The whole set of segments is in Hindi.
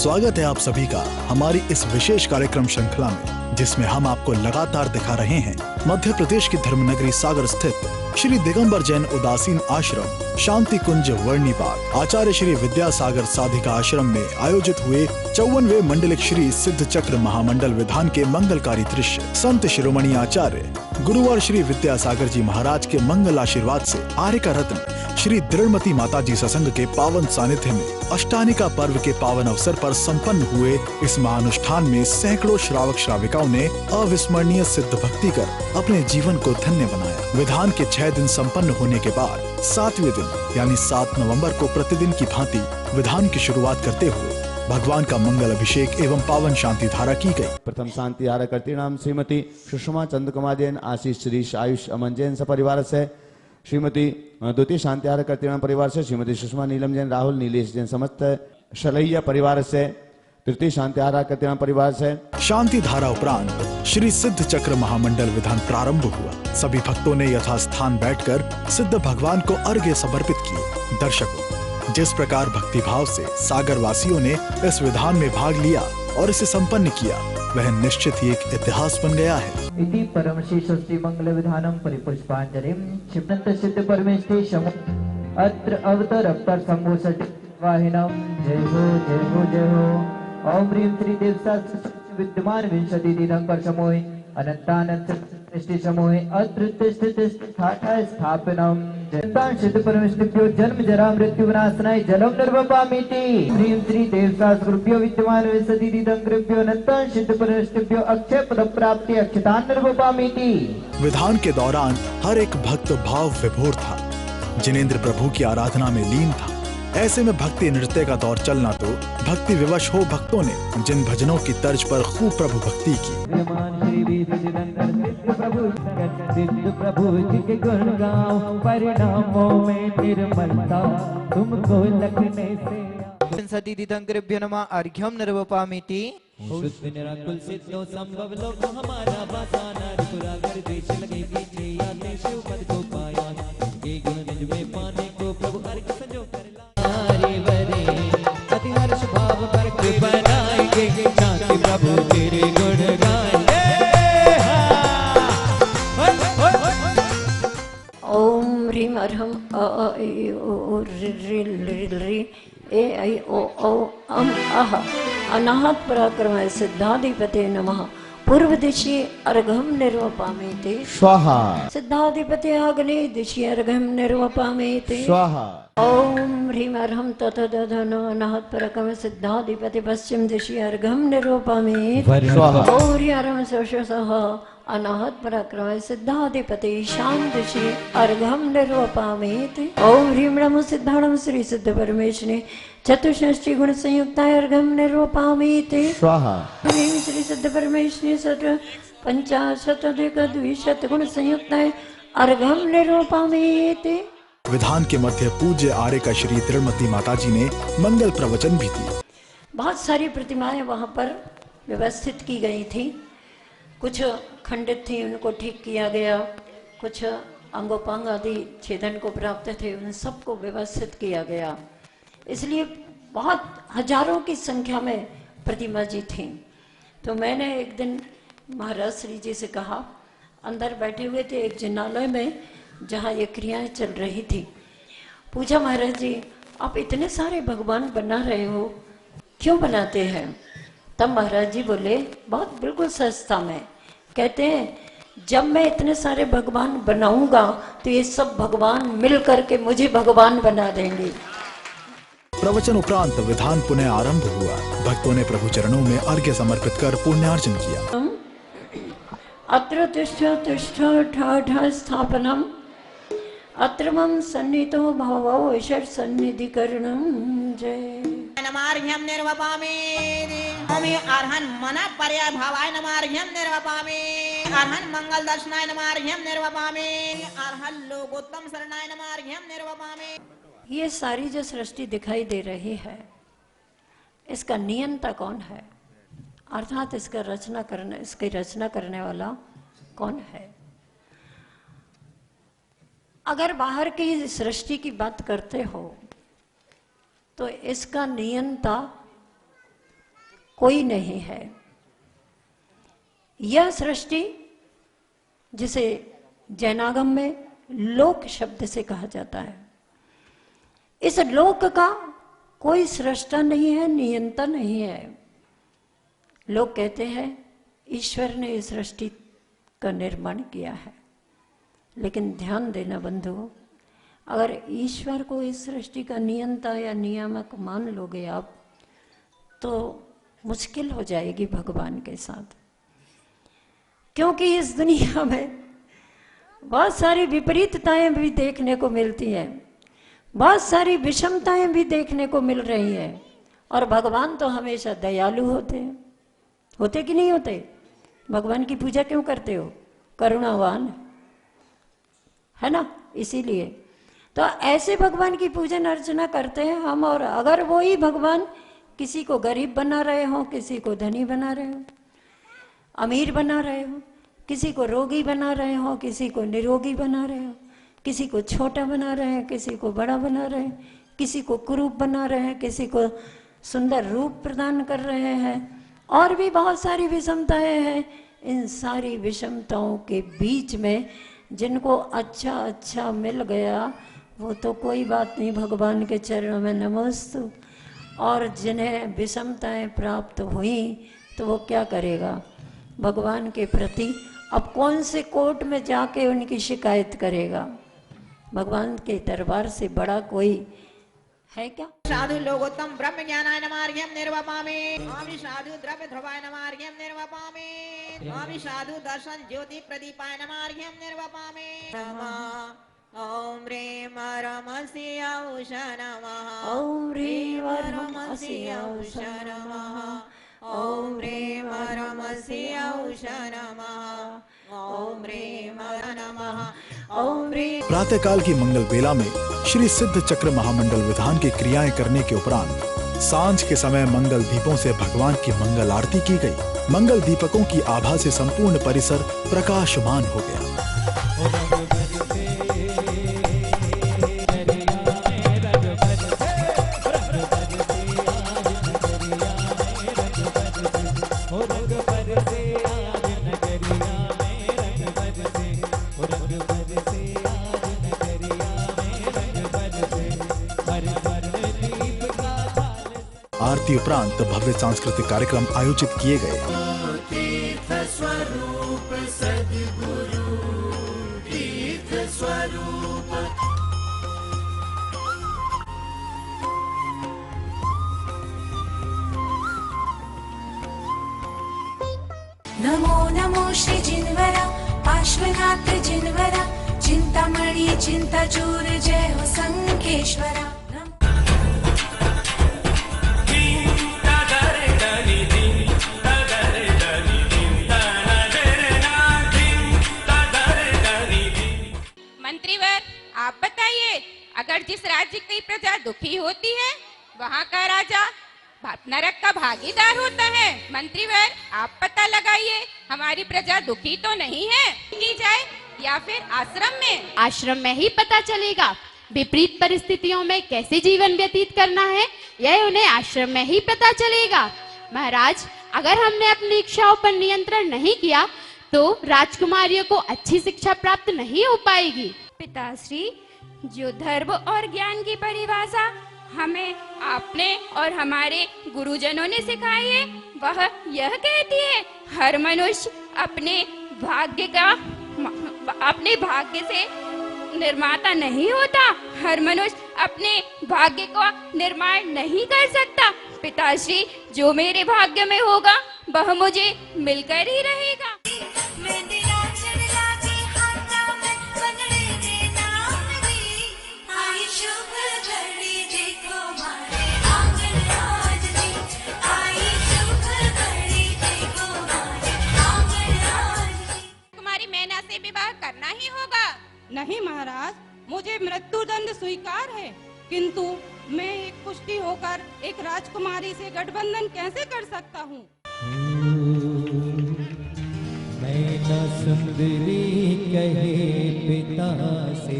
स्वागत है आप सभी का हमारी इस विशेष कार्यक्रम श्रृंखला में, जिसमें हम आपको लगातार दिखा रहे हैं मध्य प्रदेश की धर्मनगरी सागर स्थित श्री दिगंबर जैन उदासीन आश्रम शांति कुंज वर्णीबाग आचार्य श्री विद्यासागर साधिका आश्रम में आयोजित हुए 54वें मंडलिक श्री सिद्ध चक्र महामंडल विधान के मंगलकारी दृश्य। संत शिरोमणि आचार्य गुरुवार श्री विद्यासागर जी महाराज के मंगल आशीर्वाद से आर्य का रत्न श्री दृढ़मती माता जी सत्संग के पावन सानिध्य में अष्टानिका पर्व के पावन अवसर पर संपन्न हुए इस महानुष्ठान में सैकड़ों श्रावक श्राविकाओं ने अविस्मरणीय सिद्ध भक्ति कर अपने जीवन को धन्य बनाया। विधान के 6 दिन संपन्न होने के बाद 7वें दिन यानी 7 नवंबर को प्रतिदिन की भांति विधान की शुरुआत करते हुए भगवान का मंगल अभिषेक एवं पावन शांति धारा की गई। प्रथम शांति धारा करती नाम श्रीमती सुषमा चंद्रकुमार जैन आशीष श्रीश आयुष अमन जैन सपरिवार से, श्रीमती द्वितीय शांति धारा करती नाम परिवार से श्रीमती सुषमा नीलम जैन राहुल नीलेश जैन समस्त शलैया परिवार से, तृतीय शांति धारा करती नाम परिवार से। शांति धारा उपरांत श्री सिद्ध चक्र महामंडल विधान प्रारंभ हुआ। सभी भक्तों ने यथास्थान बैठकर सिद्ध भगवान को अर्घ्य समर्पित किए। दर्शकों, जिस प्रकार भक्ति भाव से सागर वासियों ने इस विधान में भाग लिया और इसे संपन्न किया, वह निश्चित ही एक इतिहास बन गया है। इति परम श्री मंगल विधानम परिपुष्पांजलिम क्षिप्तंत सिद्ध परमेष्ठेशम अत्र अवतर अवतर संभूषट वाहिनम जय हो जय हो जय हो। ओम ह्रीं श्री देवता विद्यमान विंशति दिगंबर समूहे अनंतानंत सृष्टि समूहे अत्र तिष्ठ तिष्ठ ठाठा स्थापनम जयंतान सिद्ध परमेष्ठिभ्यो जन्म जरा मृत्यु विनाशनाय जलम निर्वपामीति। ह्रीं श्री देवतासुभ्यो विद्यमान विंशति दिगंबरेभ्यो अनंतान सिद्ध परमेष्ठिभ्यो अक्षय पद प्राप्ति अक्षतान निर्वपामीति। विधान के दौरान हर एक भक्त भाव विभोर था, जिनेंद्र प्रभु की आराधना में लीन था। ऐसे में भक्ति नृत्य का दौर चलना तो भक्ति विवश हो भक्तों ने जिन भजनों की तर्ज पर खूब प्रभु भक्ति की। प्रभु जी के गुण गाओ परिणामों में निर्मलता तुमको लखने से। सती दिगंबरेभ्यो नमः अर्घ्यम निर्वपामीति। शुद्ध निराकुल सिद्धो संभव लोक हमारा बासाना पुरागर देश लगे पीछे याद शिव पद को पाया ये गुण निज में पाने को प्रभु अर्घ संजो कर लारे बरे अति हर्ष भाव पर बनाएंगे शांति प्रभु तेरे गुण गाएंगे। ओम ह्रीं अर्हं अ ए ओ ऋ ए ऐ ओ औ अम अह अनाहत पराक्रम सिद्धाधिपते नमः। पूर्व दिशि अर्घम निर्वपामेते स्वाहा। सिद्धाधिपते अग्नि दिशि अर्घम निर्वपामेते स्वाहा। ओम ह्रीं अर्हं ततदधन अनाहत पराक्रम सिद्धाधिपते पश्चिम दिशि अर्घम निर्वपामेते स्वाहा। ओम ह्रीं अर्हं सह अनाहत पराक्रम सिद्धाधिपते ईशान दिशि अर्घम निर्वपामेति। ओम ह्रीं नमो सिद्धाणम श्री सिद्ध परमेश्वरे चतुष्षष्टि गुण संयुक्ताय अर्घम निर्वपामेति स्वाहा। ह्रीं श्री सिद्ध परमेश्वरे सत पंचाशताधिक द्विशत गुण संयुक्ताय अर्घम निर्वपामेति। विधान के मध्य पूज्य आर्य का श्री दृढ़मती माता जी ने मंगल प्रवचन भी दिया। बहुत सारी प्रतिमाएं वहां पर व्यवस्थित की गई थी। कुछ खंडित थी, उनको ठीक किया गया। कुछ अंगोपांग आदि छेदन को प्राप्त थे, उन सबको व्यवस्थित किया गया। इसलिए बहुत हजारों की संख्या में प्रतिमा जी थी। तो मैंने एक दिन महाराज श्री जी से कहा, अंदर बैठे हुए थे एक जिनालय में जहाँ ये क्रियाएं चल रही थी। पूछा, महाराज जी आप इतने सारे भगवान बना रहे हो, क्यों बनाते हैं? तब महाराज जी बोले, बहुत बिल्कुल सस्ता में कहते हैं, जब मैं इतने सारे भगवान बनाऊंगा तो ये सब भगवान मिल करके मुझे भगवान बना देंगे। प्रवचन उपरांत विधान पुनः आरंभ हुआ। भक्तों ने प्रभु चरणों में अर्घ्य समर्पित कर पुण्यार्जन किया। अत्र तिष्ठ तिष्ठ ठ स्थापनम अत्र मम सन्निधो भवो ईश्वर सन्निधिकरणम। जय नमार्घ्यम निर्वपामेति। ओमि अर्हन् मन पर्याय भावाय नमार्घ्यम निर्वपामि। अर्हन् मंगल दर्शनाय नमार्घ्यम निर्वपामि। अर्हन् लोकोत्तम शरणाय नमार्घ्यम निर्वपामि। ये सारी जो सृष्टि दिखाई दे रही है, इसका नियंता कौन है? अर्थात इसकी रचना करने वाला कौन है? अगर बाहर की सृष्टि की बात करते हो तो इसका नियंता कोई नहीं है। यह सृष्टि, जिसे जैनागम में लोक शब्द से कहा जाता है, इस लोक का कोई सृष्टा नहीं है, नियंता नहीं है। लोग कहते हैं ईश्वर ने इस सृष्टि का निर्माण किया है, लेकिन ध्यान देना बंधुओं, अगर ईश्वर को इस सृष्टि का नियंता या नियामक मान लोगे आप, तो मुश्किल हो जाएगी भगवान के साथ। क्योंकि इस दुनिया में बहुत सारी विपरीतताएं भी देखने को मिलती हैं, बहुत सारी विषमताएं भी देखने को मिल रही हैं, और भगवान तो हमेशा दयालु होते कि नहीं होते? भगवान की पूजा क्यों करते हो? करुणावान है ना, इसीलिए तो ऐसे भगवान की पूजन अर्चना करते हैं हम। और अगर वही भगवान किसी को गरीब बना रहे हो, किसी को धनी बना रहे हो, अमीर बना रहे हो, किसी को रोगी बना रहे हो, किसी को निरोगी बना रहे हो, किसी को छोटा बना रहे हैं, किसी को बड़ा बना रहे हैं, किसी को कुरूप बना रहे हैं, किसी को सुंदर रूप प्रदान कर रहे हैं, और भी बहुत सारी विषमताएं हैं। इन सारी विषमताओं के बीच में जिनको अच्छा अच्छा मिल गया वो तो कोई बात नहीं, भगवान के चरणों में नमस्तु। और जिन्हें विषमताएं प्राप्त हुई तो वो क्या करेगा भगवान के प्रति? अब कौन से कोर्ट में जाके उनकी शिकायत करेगा? भगवान के दरबार से बड़ा कोई है क्या? साधु लोगोत्तम ब्रह्म ज्ञानाय नमार्घ्यम निर्वपामि। स्वामी साधु द्रव्य ध्रुवाय नमार्घ्यम निर्वपामि। स्वामी साधु दर्शन ज्योति प्रदीपाय नमार्घ्यम निर्वपामि। ओम ह्रीं रमसि औष नमः। ओम ह्रीं रमसि औष नमः। ओम ह्रीं रमसि औष नमः। ओम ह्रीं नमः। ओम ह्रीं। प्रातःकाल की मंगल बेला में श्री सिद्ध चक्र महामंडल विधान की क्रियाएं करने के उपरांत सांझ के समय मंगल दीपों से भगवान की मंगल आरती की गई। मंगल दीपकों की आभा से संपूर्ण परिसर प्रकाशमान हो गया। आरती उपरांत भव्य सांस्कृतिक कार्यक्रम आयोजित किए गए। तीर्थ स्वरूप सद्गुरु तीर्थ स्वरूप। नमो नमो श्री जिनवरा पार्श्वनाथ जिनवरा चिंतामणि चिंताचूर जय हो संकेश्वरा। मंत्रीवर, आप बताइए, अगर जिस राज्य की प्रजा दुखी होती है वहाँ का राजा नरक का भागीदार होता है। मंत्रीवर, आप पता लगाइए, हमारी प्रजा दुखी तो नहीं है की जाए या फिर आश्रम में? आश्रम में ही पता चलेगा। विपरीत परिस्थितियों में कैसे जीवन व्यतीत करना है यह उन्हें आश्रम में ही पता चलेगा। महाराज, अगर हमने अपनी इच्छाओं पर नियंत्रण नहीं किया तो राजकुमारियों को अच्छी शिक्षा प्राप्त नहीं हो पाएगी। पिताश्री, जो धर्म और ज्ञान की परिभाषा हमें आपने और हमारे गुरुजनों ने सिखाई है वह यह कहती है, हर मनुष्य अपने भाग्य से निर्माता नहीं होता, हर मनुष्य अपने भाग्य का निर्माण नहीं कर सकता। पिताश्री, जो मेरे भाग्य में होगा वह मुझे मिलकर ही रहेगा। कुमारी मैना से विवाह करना ही होगा। नहीं महाराज, मुझे मृत्यु दंड स्वीकार है, किंतु मैं एक पुष्टि होकर एक राजकुमारी से गठबंधन कैसे कर सकता हूँ? मैना सुंदरी कहे पिता से,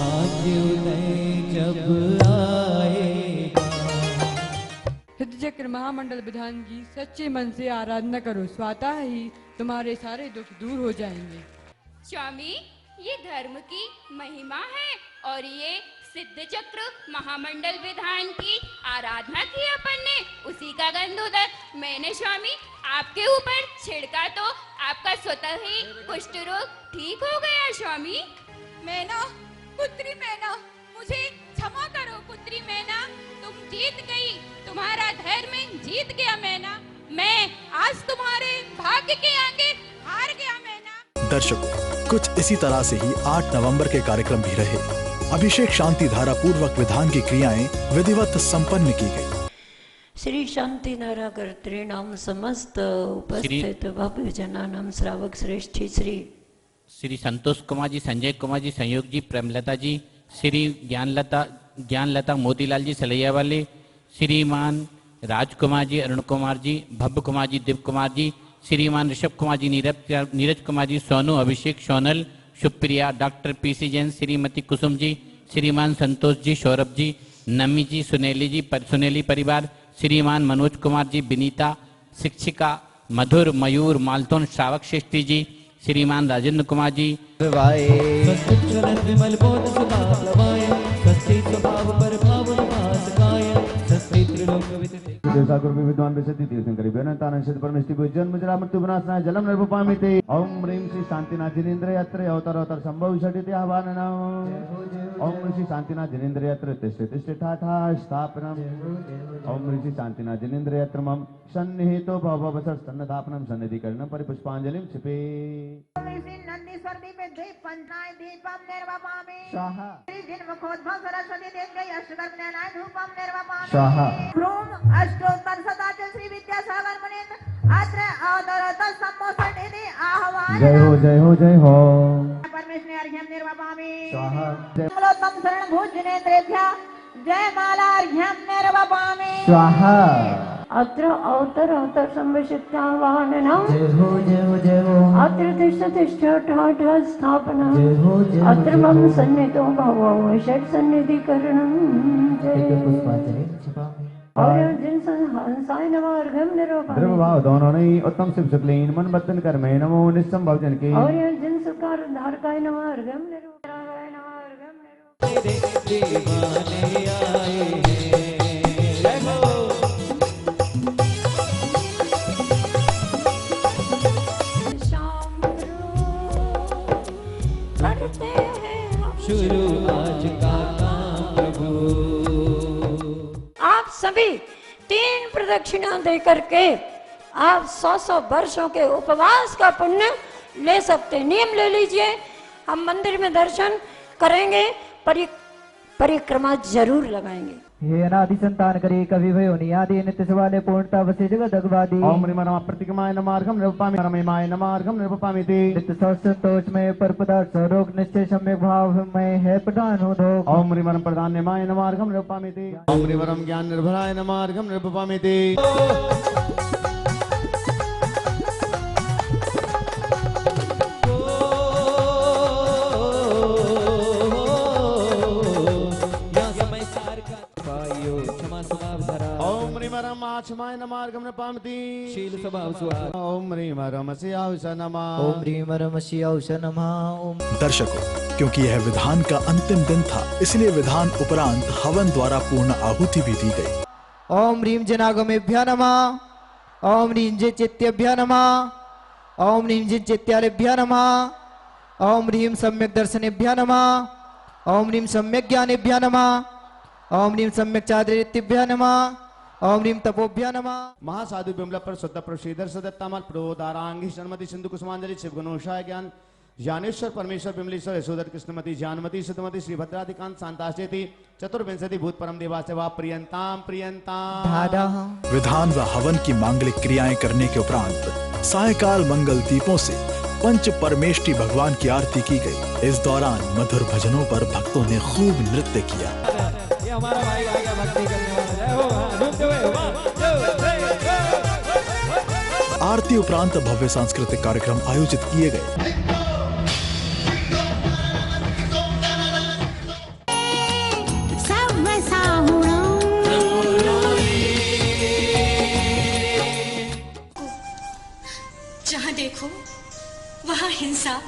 आज उदय जब आएगा। चक्र महामंडल विधान की सच्चे मन से आराधना करो, स्वतः ही तुम्हारे सारे दुख दूर हो जाएंगे। स्वामी, ये धर्म की महिमा है और ये सिद्ध चक्र महामंडल विधान की आराधना की अपन ने, उसी का गंधोदक मैंने स्वामी आपके ऊपर छिड़का तो आपका स्वतः ही कुष्ठ रोग ठीक हो गया। स्वामी मैना, पुत्री मैना, मुझे क्षमा करो पुत्री मैना, तुम जीत गई, तुम्हारा धैर्य जीत गया मैना, मैं आज तुम्हारे भाग्य के आगे हार गया मैना। दर्शकों, कुछ इसी तरह से ही 8 नवंबर के कार्यक्रम भी रहे। अभिषेक शांति धारा पूर्वक विधान की क्रियाएं विधिवत संपन्न की गई। श्री शांति धारा कर्तृणाम समस्त उपस्थित भव्य जनानाम श्रावक श्रेष्ठी श्री संतोष कुमार जी, संजय कुमार जी, संयोग जी, प्रेमलता जी, श्री ज्ञानलता मोतीलाल जी सलैया वाले, श्रीमान राजकुमार जी, अरुण कुमार जी, भव्य कुमार जी, दिव्य कुमार जी, श्रीमान ऋषभ कुमार जी, नीरज कुमार जी, सोनू, अभिषेक, सोनल, सुप्रिया, डॉक्टर पीसी जैन, श्रीमती कुसुम जी, श्रीमान संतोष जी, सौरभ जी, नमी जी, सुनेली परिवार, श्रीमान मनोज कुमार जी, विनीता, शिक्षिका, मधुर, मयूर, मालतोन, श्रावक श्रेष्ठी जी, श्रीमान राजेंद्र कुमार जी, विमल बोध सुधा प्लवाय, स्वस्थित स्वभाव पर भाव निवास गाय, स्वस्थित त्रिलोक देवसागर विद्वान विशति तीर्थंकरी बेनतानंद सिद्ध परमेष्टि जन्म जरा मृत्यु विनाशनाय जलम निर्वपामिते। ओम ह्रीं श्री शांतिनाथ जिनेन्द्र यत्र अवतर संभव षडिति आह्वाननम्। ओम ऋषि शांतिनाथ जिनेन्द्र यत्र तिष्ठ तिष्ठ ठाठा स्थापनम्। ओम ऋषि शांतिनाथ जिनेन्द्र यत्र मम सन्निहितो भववसर सन्नधापनम सन्निधिकरणं परिपुष्पांजलिं क्षिपे। ऋषि नंदीश्वर दीपे द्वीप पंचनाय दीपम निर्वपामि। स्वाहा। श्री जिन्मुखोद्भव सरस्वती देव्यै अष्टकर्म ज्ञानाय धूपम निर्वपामि। स्वाहा। ह्रूम अष्टोत्तर सदाच श्री विद्यासागर मुनीन्द्र अत्र अवतरत सम्मोषणिति आह्वान। जय हो जय हो जय हो। परमेश्वरी अर्घ्यं निर्वपामि। स्वाहा। कमलोत्तम शरण भूज जिनेन्द्रेभ्यः जय माला अर्घ्यं निर्वपामि। स्वाहा। अत्र अवतर संविशिष्टाह्वाननम्। जय हो जय हो जय हो। अत्र तिष्ठ तिष्ठ ठाठ स्थापनम्। जय हो जय हो अत्र मम सन्निधो भवो षट् सन्निधिकरणम्। जय पुष्पांजलि क्षिपामि। और जिन हंसाय नमः अर्घ्यं निर्वपामि। द्रव्य भाव दोनों नहीं उत्तम शिव शुक्लीन मन बत्तन कर्मे नमो निस्संभव जन के। और जिन सुकार धारकाय नमः अर्घ्यं निर्वपामि। दीवाने आए हैं, जय हो। शुरू आज का काम प्रभु। आप सभी 3 प्रदक्षिणा दे करके आप 100 वर्षों के उपवास का पुण्य ले सकते। नियम ले लीजिए, हम मंदिर में दर्शन करेंगे, परिक्रमा जरूर लगाएंगे। हे अनादि संतान करे कवि भयो नियादि नित्य सवाले पूर्णता वसे जगत अगवादी। ओम ह्रीं प्रतिमाय नमार्घम निर्वपामि। रमेमाय नमार्घम निर्वपामिति। नित्य संतोष में पर पदार्थ स्वरूप निश्चय सम्यक भाव में है प्रधान हो दो। ओम ह्रीं प्रधान्यमाय नमार्घम निर्वपामिति। ओम ह्रीं ज्ञान निर्भराय नमार्घम निर्वपामिति। क्षमाय नमार्घम निर्वपामिति। शील स्वभाव सुहाग। ओम ह्रीं श्याउष नमः। ओम ह्रीं श्याउष नमः। ओम। दर्शकों, क्योंकि यह विधान का अंतिम दिन था, इसलिए विधान उपरांत हवन द्वारा पूर्ण आहुति भी दी गई। ओम ह्रीं जनागमेभ्यः नमः। ओम ह्रीं चित्तेभ्यः नमः। ओम ह्रीं चित्त्यालेभ्यः नमः। ओम ह्रीं सम्यक दर्शनेभ्यः नमः। ओम ह्रीं सम्यक ज्ञानेभ्यः नमः। ओम ह्रीं सम्यक चारित्र्येभ्यः नमः। ओम ह्रीं तपोभ्यः नमः। महासाधु बिमला पर शुद्ध प्रसीदर सदत्तामल प्रोदारांगी शर्मति सिंधु कुसुमांजलि शिव गुणोषाय ज्ञान ज्ञानेश्वर परमेश्वर बिमलेश्वर यशोधर कृष्णमति जानमति सुतमति श्री भद्राधिकांत शांताशेति चतुर्विंशति भूत परम देवा सेवा प्रियंताम प्रियंताम। विधान व हवन की मांगलिक क्रियाएं करने के उपरांत सायकाल मंगल दीपों से पंच परमेष्टि भगवान की आरती की गई। इस दौरान मधुर भजनों पर भक्तों ने खूब नृत्य किया। ये हमारा भाई आ गया भक्ति करने वाला। जय हो। आरती उपरांत भव्य सांस्कृतिक कार्यक्रम आयोजित किए गए। देखो, वहाँ हिंसा,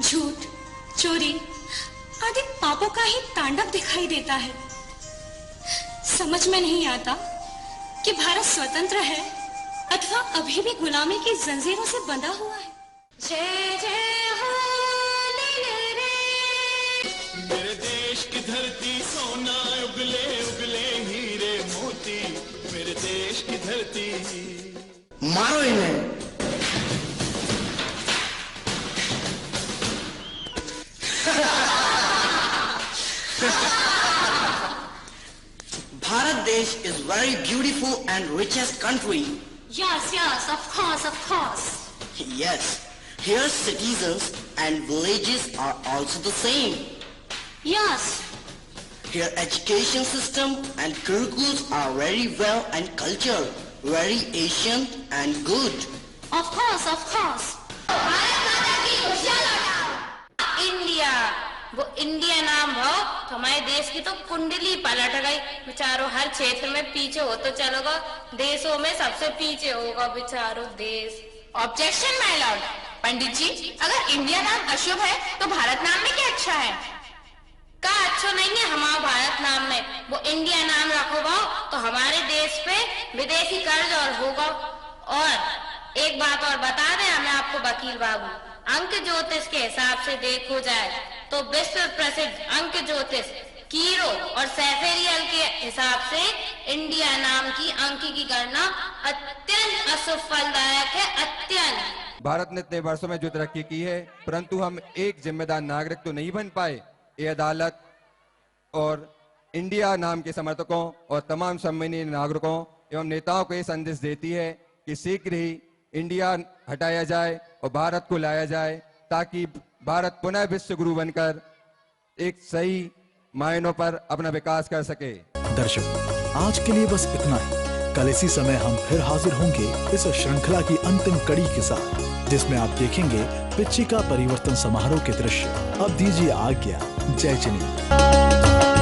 झूठ, चोरी आदि पापों का ही तांडव दिखाई देता है। समझ में नहीं आता कि भारत स्वतंत्र है अथवा अभी भी गुलामी की जंजीरों से बंधा हुआ है। जय जय हो नीले रे। मेरे देश की धरती सोना उगले उगले हीरे मोती, मेरे देश की धरती। मारो इन्हें। Bharat Desh is very beautiful and richest country. Yes, yes, of course, of course. Yes, here citizens and villages are also the same. Yes. Here education system and curriculums are very well and culture very ancient and good. Of course, of course. India, वो इंडिया नाम हो तो हमारे देश की तो कुंडली पलट गई। बेचारों हर क्षेत्र में पीछे हो तो चलोगा, देशों में सबसे पीछे होगा बेचारों देश। Objection my lord. Pandit ji, अगर इंडिया नाम अशुभ है तो भारत नाम में क्या अच्छा है? का अच्छा नहीं है हमारा भारत नाम में, वो इंडिया नाम रखो तो हमारे देश पे विदेशी कर्ज और होगा। और एक बात और बता दें हमें आपको वकील बाबू, अंक ज्योतिष के हिसाब से देखो जाए तो विश्व प्रसिद्ध अंक ज्योतिष कीरो और सेफेरियल के हिसाब से इंडिया नाम की अंक की गणना अत्यंत अशुभ फलदायक है, अत्यंत। भारत ने इतने वर्षों में जो तरक्की की है, परंतु हम एक जिम्मेदार नागरिक तो नहीं बन पाए। ये अदालत और इंडिया नाम के समर्थकों और तमाम सम्मानीय नागरिकों एवं नेताओं को ये संदेश देती है कि शीघ्र ही इंडिया हटाया जाए और भारत को लाया जाए, ताकि भारत पुनः विश्व गुरु बनकर एक सही मायनों पर अपना विकास कर सके। दर्शक, आज के लिए बस इतना ही। कल इसी समय हम फिर हाजिर होंगे इस श्रृंखला की अंतिम कड़ी के साथ, जिसमें आप देखेंगे पिच्चिका परिवर्तन समारोह के दृश्य। अब दीजिए आज्ञा। जय जिनेंद्र।